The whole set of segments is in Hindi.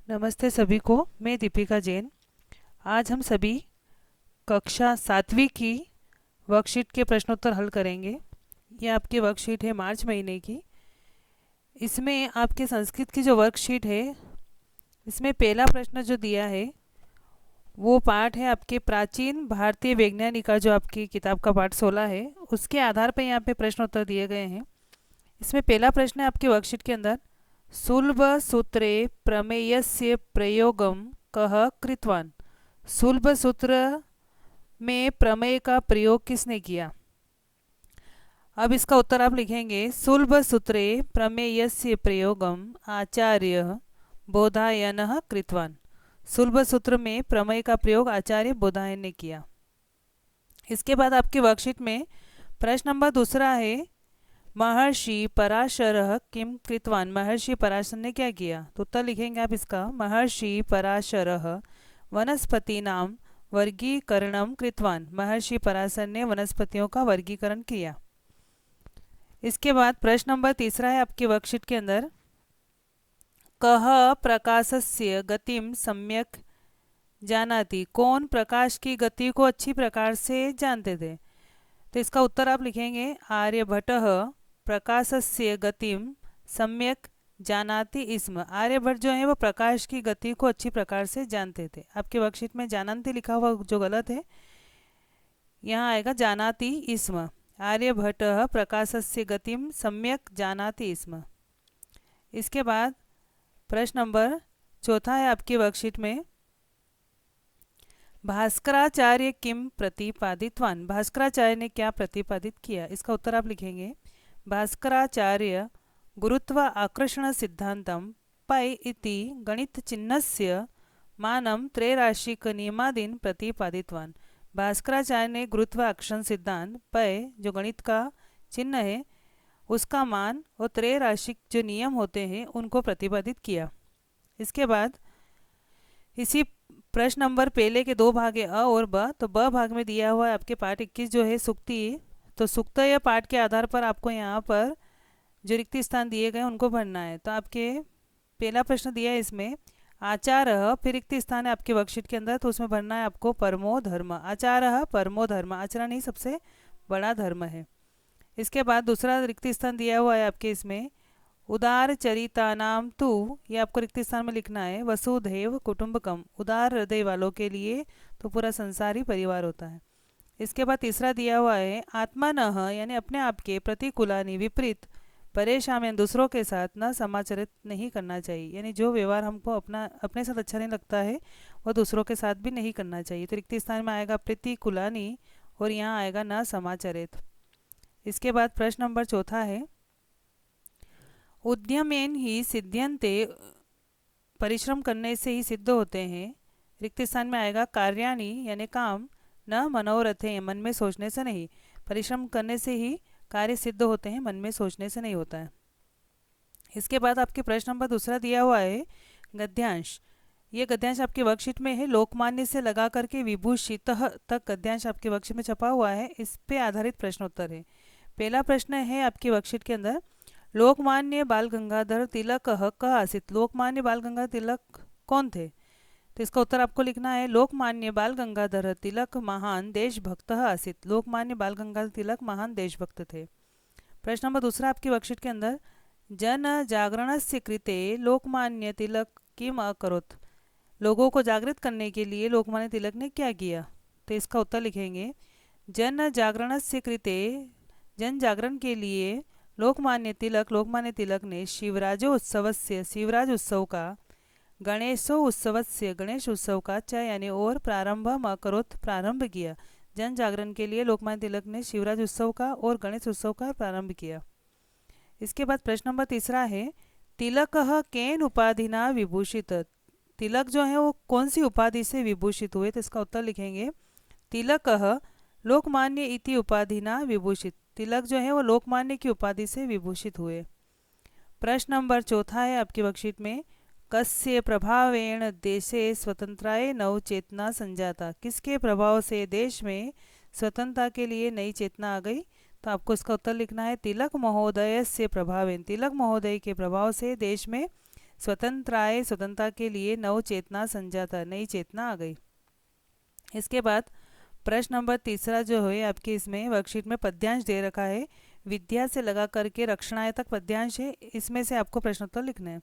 नमस्ते सभी को। मैं दीपिका जैन। आज हम सभी कक्षा 7वीं की वर्कशीट के प्रश्नोत्तर हल करेंगे। ये आपकी वर्कशीट है मार्च महीने की। इसमें आपके संस्कृत की जो वर्कशीट है, इसमें पहला प्रश्न जो दिया है वो पाठ है आपके प्राचीन भारतीय वैज्ञानिका, जो आपकी किताब का पाठ 16 है, उसके आधार पर यहाँ पे प्रश्नोत्तर दिए गए हैं। इसमें पहला प्रश्न है आपकी वर्कशीट के अंदर, सुलभ सूत्रे प्रमेयस्य प्रयोगम कः कृतवान। सुलभ सूत्र में प्रमेय का प्रयोग किसने किया। अब इसका उत्तर आप लिखेंगे, सुलभ सूत्रे प्रमेयस्य प्रयोगम आचार्य बोधायनः कृतवान। सुलभ सूत्र में प्रमेय का प्रयोग आचार्य बोधायन ने किया। इसके बाद आपकी वर्कशीट में प्रश्न नंबर दूसरा है, महर्षि पराशरः किम कृतवान। महर्षि पराशर ने क्या किया। तो उत्तर लिखेंगे आप इसका, महर्षि पराशरः वनस्पतीनां वर्गीकरणम कृतवान। महर्षि पराशर ने वनस्पतियों का वर्गीकरण किया। इसके बाद प्रश्न नंबर तीसरा है आपके वर्कशीट के अंदर, कः प्रकाशस्य गतिम सम्यक जानाति। कौन प्रकाश की गति को अच्छी प्रकार से जानते थे। तो इसका उत्तर आप लिखेंगे, आर्यभट्टः प्रकाशस्य गतिम सम्यक जानाति इसम। आर्यभट्ट जो है वो प्रकाश की गति को अच्छी प्रकार से जानते थे। आपके वर्कशीट में जानन्ति लिखा हुआ जो गलत है, यहाँ आएगा जानाति इसम। आर्यभट्टः प्रकाशस्य गतिम सम्यक जानाति इसम। इसके बाद प्रश्न नंबर चौथा है आपकी वर्कशीट में, भास्कराचार्य किम प्रतिपादितवान। भास्कराचार्य ने क्या प्रतिपादित किया। इसका उत्तर आप लिखेंगे, भास्कराचार्य गुरुत्व आकर्षण सिद्धांतम पै इति गणित चिन्हस्य मानम त्रैराशिक नियमादीन प्रतिपादितवान। भास्कराचार्य ने गुरुत्व आकर्षण सिद्धांत पै, जो गणित का चिन्ह है, उसका मान और त्रैराशिक जो नियम होते हैं उनको प्रतिपादित किया। इसके बाद इसी प्रश्न नंबर पहले के दो भाग है, अ और ब। तो ब भाग में दिया हुआ है आपके पाठ 21 जो है सुक्ति। तो सुक्त या पाठ के आधार पर आपको यहाँ पर जो रिक्त स्थान दिए गए उनको भरना है। तो आपके पहला प्रश्न दिया है इसमें आचार, फिर रिक्त स्थान है आपके वर्कशीट के अंदर, तो उसमें भरना है आपको परमो धर्म। आचार परमो धर्म, आचरण ही सबसे बड़ा धर्म है। इसके बाद दूसरा रिक्त स्थान दिया हुआ है आपके इसमें उदार चरिता नाम तू। ये आपको रिक्त स्थान में लिखना है वसुधैव कुटुंबकम। उदार हृदय वालों के लिए तो पूरा संसार ही परिवार होता है। इसके बाद तीसरा दिया हुआ है आत्मानः, यानी अपने आप के, प्रतिकूलानि विपरीत, परेशान यानी दूसरों के साथ न समाचरित नहीं करना चाहिए। यानी जो व्यवहार हमको अपने साथ अच्छा नहीं लगता है वो दूसरों के साथ भी नहीं करना चाहिए। तो रिक्त स्थान में आएगा प्रतिकूलानि और यहाँ आएगा न समाचरित। इसके बाद प्रश्न नंबर चौथा है, उद्यमेन ही सिद्ध्यन्ते। परिश्रम करने से ही सिद्ध होते हैं। रिक्त स्थान में आएगा कार्याणि, यानी काम, न मनोरथे, मन में सोचने से नहीं। परिश्रम करने से ही कार्य सिद्ध होते हैं, मन में सोचने से नहीं होता है। इसके बाद आपके प्रश्न नंबर दूसरा दिया हुआ है गद्यांश। ये गद्यांश आपके वर्कशीट में है, लोकमान्य से लगा करके विभूषित तक गद्यांश आपके वर्कशीट में छपा हुआ है। इस पे आधारित प्रश्नोत्तर है। पहला प्रश्न है आपकी वर्कशीट के अंदर, लोकमान्य बाल गंगाधर तिलक कः आसीत्। लोकमान्य बाल गंगाधर तिलक कौन थे। तो इसका उत्तर आपको लिखना है, लोकमान्य बाल गंगाधर तिलक महान देशभक्त आसीत्। लोकमान्य बाल गंगाधर तिलक महान देशभक्त थे। प्रश्न नंबर दूसरा आपकी वर्कशीट के अंदर, जन जागरणस्य कृते लोकमान्य तिलक किम अकरोत्। लोगों को जागृत करने के लिए लोकमान्य तिलक ने क्या किया। तो इसका उत्तर लिखेंगे, जन जागरणस्य कृते, जन जागरण के लिए लोकमान्य तिलक ने शिवराजोत्सव से, शिवराज उत्सव का, गणेशोत्सव से, गणेश उत्सव का, च यानी और, प्रारंभ अकरोत्, प्रारंभ किया। जन जागरण के लिए लोकमान्य तिलक ने शिवराज उत्सव का और गणेश उत्सव का प्रारंभ किया। इसके बाद प्रश्न नंबर तीसरा है, तिलक केन उपाधिना विभूषित। तिलक जो है वो कौन सी उपाधि से विभूषित हुए। तो इसका उत्तर लिखेंगे, तिलक लोकमान्य इति उपाधिना विभूषित। तिलक जो है वो लोकमान्य की उपाधि से विभूषित हुए। प्रश्न नंबर चौथा है आपकी वर्कशीट में, कस्य प्रभावेण देशे स्वतंत्राय नव चेतना संजाता। किसके प्रभाव से देश में स्वतंत्रता के लिए नई चेतना आ गई। तो आपको इसका उत्तर लिखना है, तिलक महोदय से प्रभावेन। तिलक महोदय के प्रभाव से देश में स्वतंत्राय स्वतंत्रता के लिए नव चेतना संजाता, नई चेतना आ गई। इसके बाद प्रश्न नंबर तीसरा जो है आपके इसमें वर्कशीट में पद्यांश दे रखा है, विद्या से लगा करके रक्षणाय तक पद्यांश है, इसमें से आपको प्रश्नोत्तर लिखना है।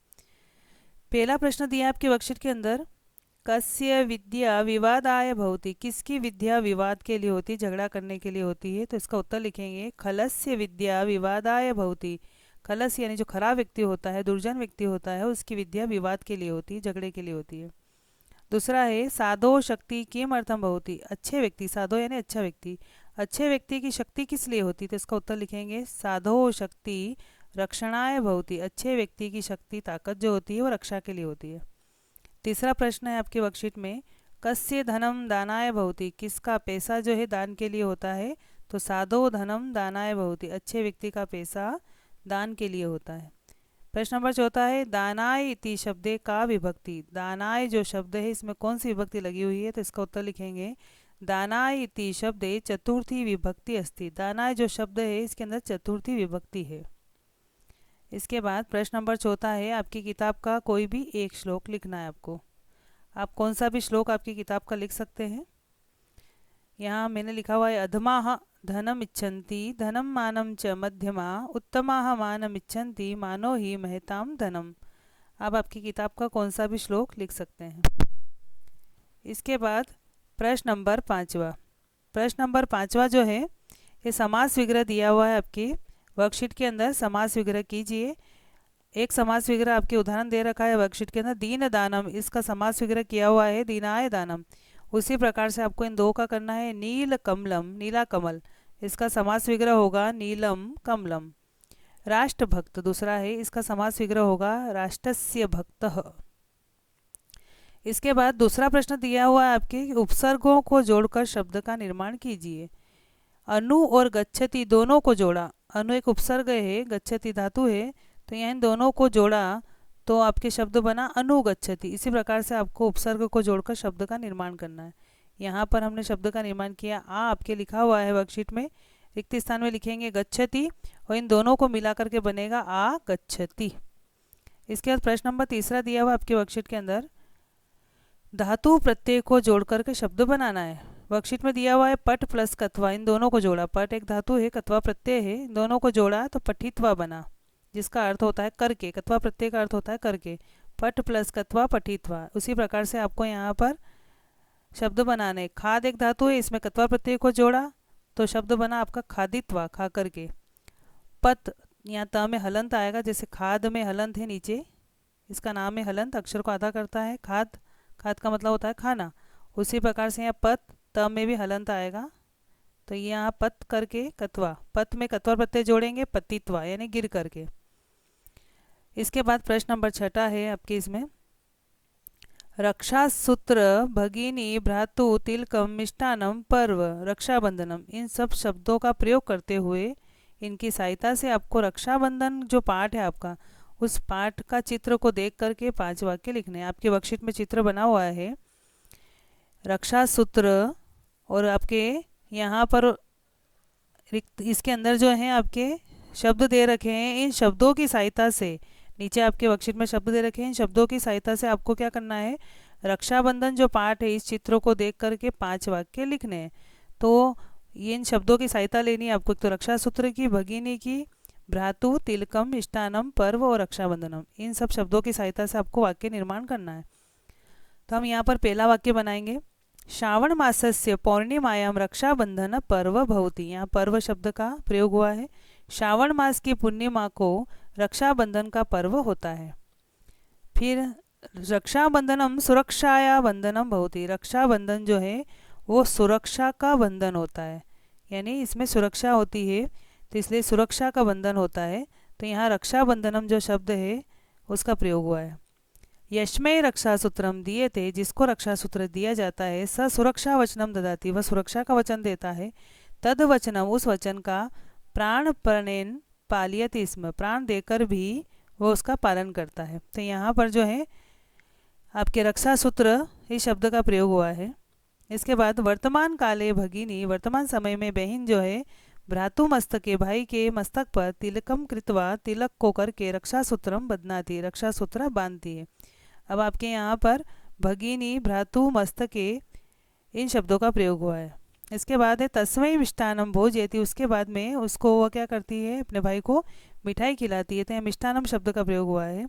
पहला प्रश्न दिया आपके वर्कशीट के अंदर, कस्य विद्या विवादाय भवति, किसकी विद्या विवाद के लिए होती, झगड़ा करने के लिए होती है, तो इसका उत्तर लिखेंगे खलस्य विद्या विवादाय भवति। खलस यानी जो खराब व्यक्ति होता है, दुर्जन व्यक्ति होता है, उसकी विद्या विवाद के लिए होती है, झगड़े के लिए होती है। दूसरा है साधो शक्ति किम अर्थम भवति, अच्छे व्यक्ति, साधो यानी अच्छा व्यक्ति, अच्छे व्यक्ति की शक्ति किस लिए होती, तो इसका उत्तर लिखेंगे साधो शक्ति रक्षणाय भवति, अच्छे व्यक्ति की शक्ति, ताकत जो होती है वो रक्षा के लिए होती है। तीसरा प्रश्न है आपके वर्कशीट में, कस्य धनम दानाय भवति, किसका पैसा जो है दान के लिए होता है, तो साधो धनम दानाय भवति, अच्छे व्यक्ति का पैसा दान के लिए होता है। प्रश्न नंबर चौथा है, दानाय इति शब्दे का विभक्ति, दानाय जो शब्द है इसमें कौन सी विभक्ति लगी हुई है, तो इसका उत्तर लिखेंगे दानाय इति शब्दे चतुर्थी विभक्ति अस्ति, दानाय जो शब्द है इसके अंदर चतुर्थी विभक्ति है। इसके बाद प्रश्न नंबर चौथा है, आपकी किताब का कोई भी एक श्लोक लिखना है आपको। आप कौन सा भी श्लोक आपकी किताब का लिख सकते हैं। यहाँ मैंने लिखा हुआ है, अधमाः धनम इच्छन्ति धनम मानम च मध्यमा, उत्तमाः मानम इच्छन्ति मानो ही महताम धनम। आप आपकी किताब का कौन सा भी श्लोक लिख सकते हैं। इसके बाद प्रश्न नंबर पाँचवा, प्रश्न नंबर पाँचवा जो है ये समास विग्रह दिया हुआ है आपकी वर्कशीट के अंदर, समास विग्रह कीजिए। एक समास विग्रह आपके उदाहरण दे रखा है वर्कशीट के अंदर, दीन दानम, इसका समास विग्रह किया हुआ है दीनाय दानम। उसी प्रकार से आपको इन दो का करना है। नील कमलम, नीला कमल, इसका समास विग्रह होगा नीलम कमलम। राष्ट्र भक्त दूसरा है, इसका समास विग्रह होगा राष्ट्रस्य भक्तः। इसके बाद दूसरा प्रश्न दिया हुआ है आपके, उपसर्गों को जोड़कर शब्द का निर्माण कीजिए। अनु और गच्छति दोनों को जोड़ा, अनु एक उपसर्ग है, गच्छति धातु है, तो यहाँ इन दोनों को जोड़ा तो आपके शब्द बना अनुगच्छति। इसी प्रकार से आपको उपसर्ग को जोड़कर शब्द का निर्माण करना है। यहाँ पर हमने शब्द का निर्माण किया, आ आपके लिखा हुआ है वर्कशीट में, रिक्त स्थान में लिखेंगे गच्छति और इन दोनों को मिला करके बनेगा आ गच्छति। इसके बाद प्रश्न नंबर तीसरा दिया हुआ आपके वर्कशीट के अंदर, धातु प्रत्यय को जोड़ करके शब्द बनाना है। वर्कशीट में दिया हुआ है पट प्लस कत्वा, इन दोनों को जोड़ा, पट एक धातु है, कत्वा प्रत्यय है, इन दोनों को जोड़ा तो पठित्वा बना, जिसका अर्थ होता है करके, कत्वा प्रत्यय का अर्थ होता है करके, पट प्लस कत्वा पठित्वा। उसी प्रकार से आपको यहाँ पर शब्द बनाने, खाद एक धातु है, इसमें कत्वा प्रत्यय को जोड़ा तो शब्द बना आपका खादित्वा, खा करके। पत, यहाँ त में हलंत आएगा, जैसे खाद में हलंत है नीचे, इसका नाम है हलंत, अक्षर को आधा करता है। खाद, खाद का मतलब होता है खाना। उसी प्रकार से यहाँ पत, त में भी हलंत आएगा, तो यहाँ पत करके कत्वा, पत में कत्वा प्रत्यय जोड़ेंगे, पतित्वा यानी गिर करके। इसके बाद प्रश्न नंबर छठा है आपके इसमें, रक्षा सूत्र भगिनी भ्रातु तिलकम मिष्टानम पर्व रक्षाबंधनम, इन सब शब्दों का प्रयोग करते हुए इनकी सहायता से आपको रक्षाबंधन जो पाठ है आपका, उस पाठ का चित्र को देख करके 5 वाक्य लिखने हैं। आपके वर्कशीट में चित्र बना हुआ है रक्षा सूत्र, और आपके यहाँ पर इसके अंदर जो है आपके शब्द दे रखे हैं, इन शब्दों की सहायता से, नीचे आपके वर्कशीट में शब्द दे रखे हैं, इन शब्दों की सहायता से आपको क्या करना है, रक्षाबंधन जो पाठ है इस चित्रों को देख करके 5 वाक्य लिखने हैं। तो ये इन शब्दों की सहायता लेनी है आपको, तो रक्षा सूत्र की, भगिनी की, भ्रातु तिलकम इष्टानम पर्व और रक्षाबंधनम, इन सब शब्दों की सहायता से आपको वाक्य निर्माण करना है। तो हम यहाँ पर पहला वाक्य बनाएंगे, श्रावण मासस्य पौर्णिमायाम रक्षाबंधन पर्व भवति, यहाँ पर्व शब्द का प्रयोग हुआ है। श्रावण मास की पूर्णिमा को रक्षाबंधन का पर्व होता है। फिर रक्षाबंधनम सुरक्षाया बंधनम भवति, रक्षाबंधन जो है वो सुरक्षा का बंधन होता है, यानी इसमें सुरक्षा होती है तो इसलिए सुरक्षा का बंधन होता है। तो यहाँ रक्षाबंधनम जो शब्द है उसका प्रयोग हुआ है। यश्मय रक्षा सूत्रम दिए थे, जिसको रक्षा सूत्र दिया जाता है, स सुरक्षा वचनम ददाति, वह सुरक्षा का वचन देता है। तद वचनम, उस वचन का, प्राण प्रणेन पालियति इसमें, प्राण देकर भी वो उसका पालन करता है। तो यहाँ पर जो है आपके रक्षा सूत्र इस शब्द का प्रयोग हुआ है। इसके बाद वर्तमान काले भगिनी, वर्तमान समय में बहन जो है भ्रातु मस्तके, भाई के मस्तक पर तिलकम कृत्वा, तिलक को करके रक्षासूत्रम बदनाती, रक्षासूत्र बांधती है। अब आपके यहाँ पर भगिनी, भ्रातु, मस्तके इन शब्दों का प्रयोग हुआ है। इसके बाद है तस्मय मिष्टानम भोजयति, उसके बाद में उसको वह क्या करती है, अपने भाई को मिठाई खिलाती है। तो यहाँ मिष्टानम शब्द का प्रयोग हुआ है।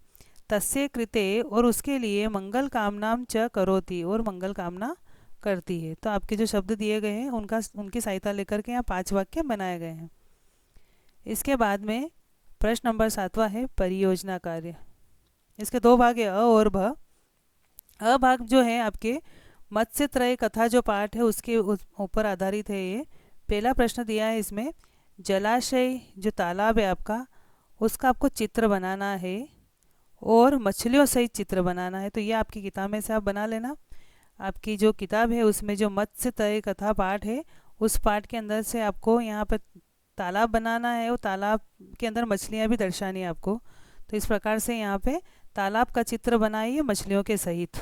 तस्य कृते, और उसके लिए, मंगल कामनाम च करोति, और मंगल कामना करती है। तो आपके जो शब्द दिए गए हैं उनकी सहायता लेकर के यहाँ 5 वाक्य बनाए गए हैं। इसके बाद में प्रश्न नंबर 7वां है परियोजना कार्य। इसके 2 भाग है, अ और भ। अ भाग जो है आपके मत्स्य त्रय कथा जो पाठ है उसके ऊपर आधारित है ये। पहला प्रश्न दिया है इसमें, जलाशय जो तालाब है आपका, उसका आपको चित्र बनाना है और मछलियों सहित चित्र बनाना है। तो ये आपकी किताब में से आप बना लेना। आपकी जो किताब है उसमें जो मत्स्य त्रय कथा पाठ है उस पाठ के अंदर से आपको यहाँ पर तालाब बनाना है और तालाब के अंदर मछलियाँ भी दर्शानी है आपको। तो इस प्रकार से यहाँ पे तालाब का चित्र बनाइए मछलियों के सहित।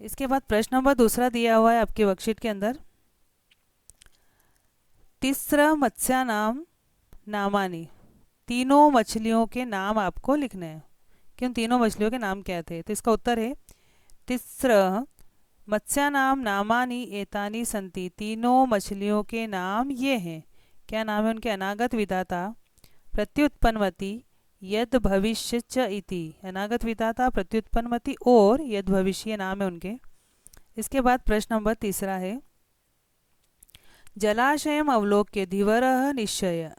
इसके बाद प्रश्न नंबर 2 दिया हुआ है आपके वर्कशीट के अंदर, तीसरा मत्स्यानाम नामानी, तीनों मछलियों के नाम आपको लिखने हैं कि उन तीनों मछलियों के नाम क्या थे। तो इसका उत्तर है तीसरा मत्स्यानाम नामानी एतानी संति, तीनों मछलियों के नाम ये हैं। क्या नाम है उनके? अनागत विधाता, प्रत्युत्पन्नमति, यद भविष्य च इति। अनागत विधाता, प्रत्युत्पन्नमति और यद भविष्य नाम है उनके। इसके बाद प्रश्न नंबर 3 है, जलाशयम अवलोक्य धीवरः निश्चय,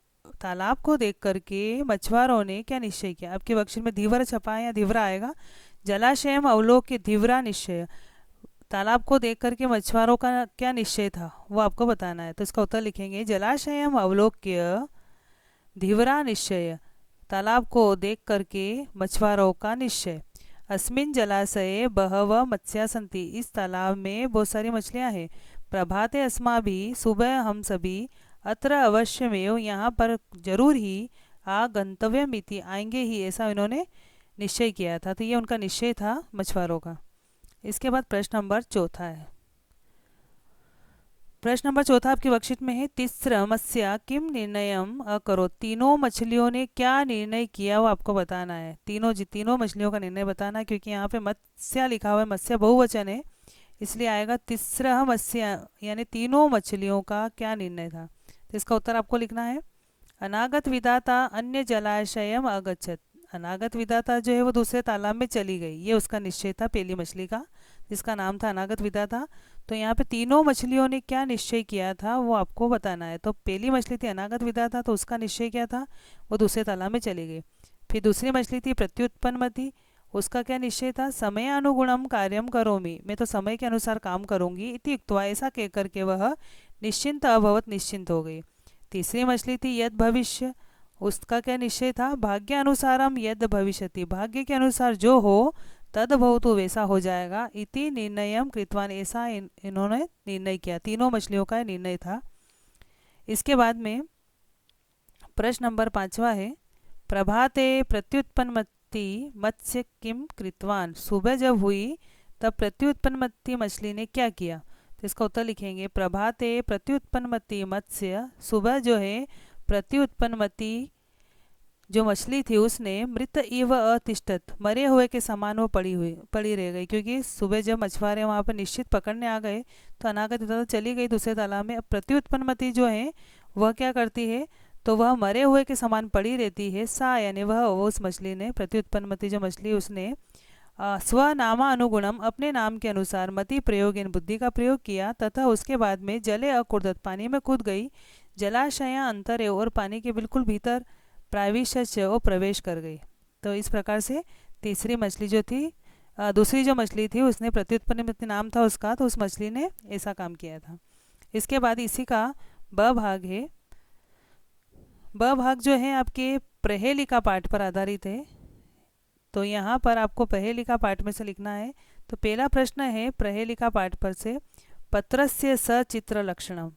तालाब को देख करके मछुआरों ने क्या निश्चय किया। आपके वर्कशीट में धीवर छपा है या धीवरा आएगा। जलाशयम अवलोक्य धीवरा निश्चय, तालाब को देख करके मछुआरों का क्या निश्चय था वो आपको बताना है। तो इसका उत्तर लिखेंगे, जलाशयम अवलोक्य धीवरा निश्चय, तालाब को देख करके मछुआरों का निश्चय। अस्मिन् जलाशये बहवः मत्स्या सन्ति, इस तालाब में बहुत सारी मछलियां हैं। प्रभाते अस्माभिः, सुबह हम सभी, अत्र अवश्यमेव, यहाँ पर जरूर ही, आगंतव्यमिति, आएंगे ही, ऐसा इन्होंने निश्चय किया था। तो ये उनका निश्चय था मछुआरों का। इसके बाद प्रश्न नंबर 4 है। प्रश्न नंबर 4 आपकी वर्कशीट में है, तिस्रमस्य किम निर्णयम अकरोत्, तीनों मछलियों ने क्या निर्णय किया वो आपको बताना है। तीनों मछलियों का निर्णय बताना है, क्योंकि यहाँ पे मत्स्य लिखा हुआ है, मत्स्य बहुवचन है, इसलिए आएगा तिस्रमस्य, यानी तीनों मछलियों का क्या निर्णय था। तो इसका उत्तर आपको लिखना है, अनागत विधाता अन्य जलाशयम अगच्छत्, अनागत विधाता जो है वो दूसरे तालाब में चली गई, ये उसका निश्चय था पहली मछली का, जिसका नाम था अनागत विधाता। तो यहाँ पे तीनों मछलियों ने क्या निश्चय किया था वो आपको बताना है। तो पहली मछली थी अनागत विधाता, तो उसका निश्चय क्या था, वो दूसरे तालाब में चली गई। फिर दूसरी मछली थी प्रत्युत्पन्नमति, उसका क्या निश्चय था, समय अनुगुणम कार्यम करोमि, मैं तो समय के अनुसार काम करूंगी, इति उक्त्वा, ऐसा कह करके वह निश्चिंत अभवत, निश्चिंत हो गई। तीसरी मछली थी यद भविष्य, उसका क्या निश्चय था, भाग्य अनुसारम यद भविष्यति, भाग्य के अनुसार जो हो तद भवतु, वैसा हो जाएगा। इति निर्णयम कृतवान, ऐसा इन्होंने निर्णय किया। तीनों मछलियों का निर्णय था। इसके बाद में प्रश्न नंबर 5 है, प्रभाते प्रत्युत्पन्नमति मत्स्य किम कृतवान, सुबह जब हुई तब प्रत्युत्पन्नमति मछली ने क्या किया। तो इसका उत्तर लिखेंगे, प्रभाते प्रत्युत्पन्नमति मत्स्य, सुबह जो है प्रत्युत्पन्नमति जो मछली थी उसने मृत इव अतिष्ठत, मरे हुए के समान वो पड़ी रह गई, क्योंकि सुबह जब मछुआरे वहाँ पर निश्चित पकड़ने आ गए तो अनागत विधाता चली गई दूसरे तालाब में। अब प्रत्युत्पन्नमति जो है वह क्या करती है, तो वह मरे हुए के समान पड़ी रहती है। सा यानी वह उस मछली ने, प्रत्युत्पन्नमति जो मछली उसने स्वनामा अनुगुणम, अपने नाम के अनुसार, मति प्रयोग इन बुद्धि का प्रयोग किया, तथा उसके बाद में जले अकुर्दत, पानी में कूद गई, जलाशया अंतरे, और पानी के बिल्कुल भीतर प्राविशच, वो प्रवेश कर गई। तो इस प्रकार से तीसरी मछली जो थी, दूसरी जो मछली थी उसने, प्रत्युत्पन्नमति नाम था उसका, तो उस मछली ने ऐसा काम किया था। इसके बाद इसी का ब भाग है। ब भाग जो है आपके प्रहेलिका पाठ पर आधारित है। तो यहाँ पर आपको प्रहेलिका पाठ में से लिखना है। तो पहला प्रश्न है प्रहेलिका पाठ पर से, पत्रस्य सचित्र लक्षणम,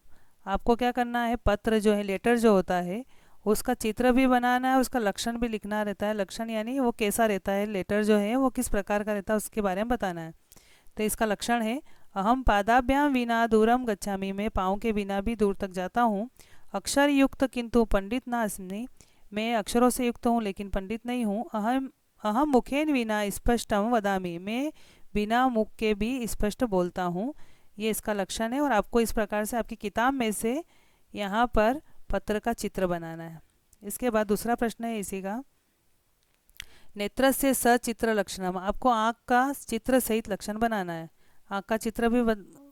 आपको क्या करना है, पत्र जो है, लेटर जो होता है, उसका चित्र भी बनाना है, उसका लक्षण भी लिखना रहता है। लक्षण यानी वो कैसा रहता है, लेटर जो है वो किस प्रकार का रहता है, उसके बारे में बताना है। तो इसका लक्षण है, अहम पादाभ्याम विना दूरम गच्छामि, मैं पाँव के बिना भी दूर तक जाता हूँ। अक्षर युक्त किंतु पंडित ना अस्मि, मैं अक्षरों से युक्त हूँ लेकिन पंडित नहीं हूँ। अहम अहम मुखेन विना स्पष्टम वदामि, मैं बिना मुख के भी स्पष्ट बोलता हूँ। ये इसका लक्षण है और आपको इस प्रकार से आपकी किताब में से यहाँ पर पत्र का चित्र बनाना है। इसके बाद दूसरा प्रश्न है इसी का, नेत्रस्य सचित्र लक्षणम, आपको आँख का चित्र सहित लक्षण बनाना है। आँख का चित्र भी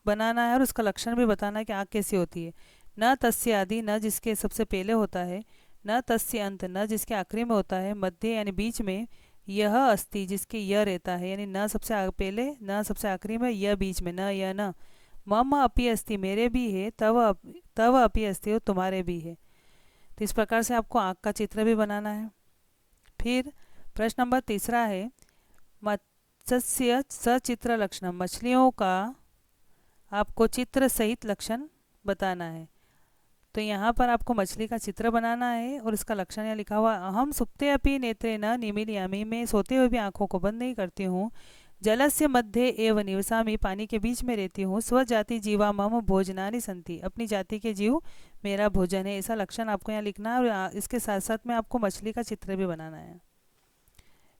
बनाना है और उसका लक्षण भी बताना है कि आँख कैसी होती है। न तस्य आदि, न जिसके सबसे पहले होता है, न तस्य अंत, न जिसके आखिरी में होता है, मध्य यानी बीच में, यह अस्ति जिसके यह रहता है, यानी न सबसे पहले न सबसे आखिरी में, यह बीच में, न यह न, मम अपि अस्ति मेरे भी है, तव अपि अस्ति और तुम्हारे भी है। तो इस प्रकार से आपको आँख का चित्र भी बनाना है। फिर प्रश्न नंबर तीसरा है, मत्स्य सचित्र लक्षण, मछलियों का आपको चित्र सहित लक्षण बताना है। तो यहाँ पर आपको मछली का चित्र बनाना है और इसका लक्षण यहाँ लिखा हुआ, अहम सुप्ते अपि नेत्रे न निमीलयामि, मैं सोते हुए भी आँखों को बंद नहीं करती हूँ। जलस्य मध्ये एव निवसामि, पानी के बीच में रहती हूँ। स्वजाति जीवा मम भोजनानि सन्ति, अपनी जाति के जीव मेरा भोजन है। ऐसा लक्षण आपको यहाँ लिखना है और इसके साथ साथ में आपको मछली का चित्र भी बनाना है।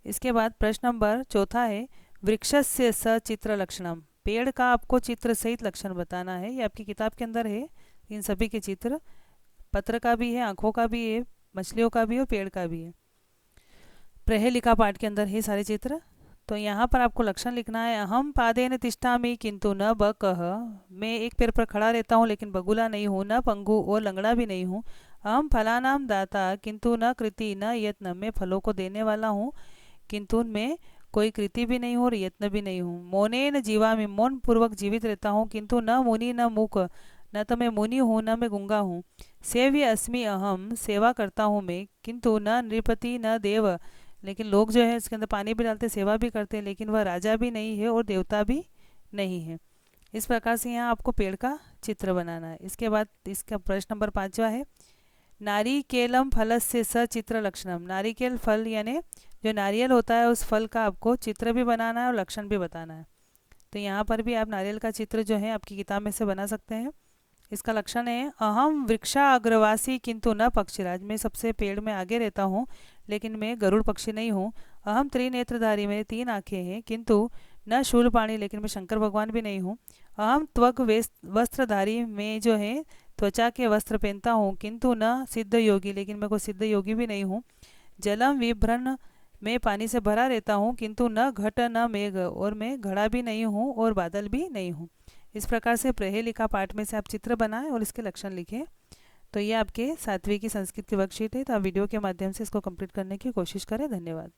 इसके बाद प्रश्न नंबर चौथा है, वृक्षस्य सचित्र लक्षणम, पेड़ का आपको चित्र सहित लक्षण बताना है। ये आपकी किताब के अंदर है, इन सभी के चित्र, पत्र का भी है, आँखों का भी है, मछलियों का भी है और पेड़ का भी है। प्रहेलिका पाठ के अंदर है सारे चित्र। तो यहाँ पर आपको लक्षण लिखना है, अहम पादेन तिष्ठामि किंतु न बकह, मैं एक पैर पर खड़ा रहता हूँ लेकिन बगुला नहीं हूँ, न पंगु और लंगड़ा भी नहीं हूँ। अहम फलानाम दाता किंतु न कृति न यत्न, मैं फलों को देने वाला हूँ किंतु मैं कोई कृति भी नहीं हूँ और यत्न भी नहीं हूँ। मौनेन जीवामि, मौन पूर्वक जीवित रहता हूँ किंतु न मुनि न मूक, न तो मैं मुनि हूँ न मैं गूंगा हूँ। सेव्य अस्मि अहम, सेवा करता हूँ मैं, किंतु न नृपति न देव, लेकिन लोग जो है इसके अंदर पानी भी डालते सेवा भी करते हैं, लेकिन वह राजा भी नहीं है और देवता भी नहीं है। इस प्रकार से यहाँ आपको पेड़ का चित्र बनाना है। इसके बाद इसका प्रश्न नंबर 5वां है, नारिकेलम फलस्य सचित्र लक्षणम, नारिकेल फल यानी जो नारियल होता है उस फल का आपको चित्र भी बनाना है और लक्षण भी बताना है। तो यहाँ पर भी आप नारियल का चित्र जो है आपकी किताब में से बना सकते हैं। इसका लक्षण है, अहम वृक्षा अग्रवासी किंतु न पक्षीराज, मैं सबसे पेड़ में आगे रहता हूँ लेकिन मैं गरुड़ पक्षी नहीं हूँ। अहम त्रिनेत्रधारी, मेरे 3 आँखें हैं किंतु न शूलपाणी, लेकिन मैं शंकर भगवान भी नहीं हूँ। अहम त्वग वस्त्रधारी, मैं जो है त्वचा के वस्त्र पहनता हूँ किंतु न सिद्ध योगी, लेकिन मैं कोई सिद्ध योगी भी नहीं हूँ। जलम विभ्रन, मैं पानी से भरा रहता हूँ किंतु न घट न मेघ, और मैं घड़ा भी नहीं हूँ और बादल भी नहीं हूँ। इस प्रकार से प्रहेलिका पाठ में से आप चित्र बनाएं और इसके लक्षण लिखें। तो ये आपके 7वीं की संस्कृत की वर्कशीट है। तो आप वीडियो के माध्यम से इसको कंप्लीट करने की कोशिश करें। धन्यवाद।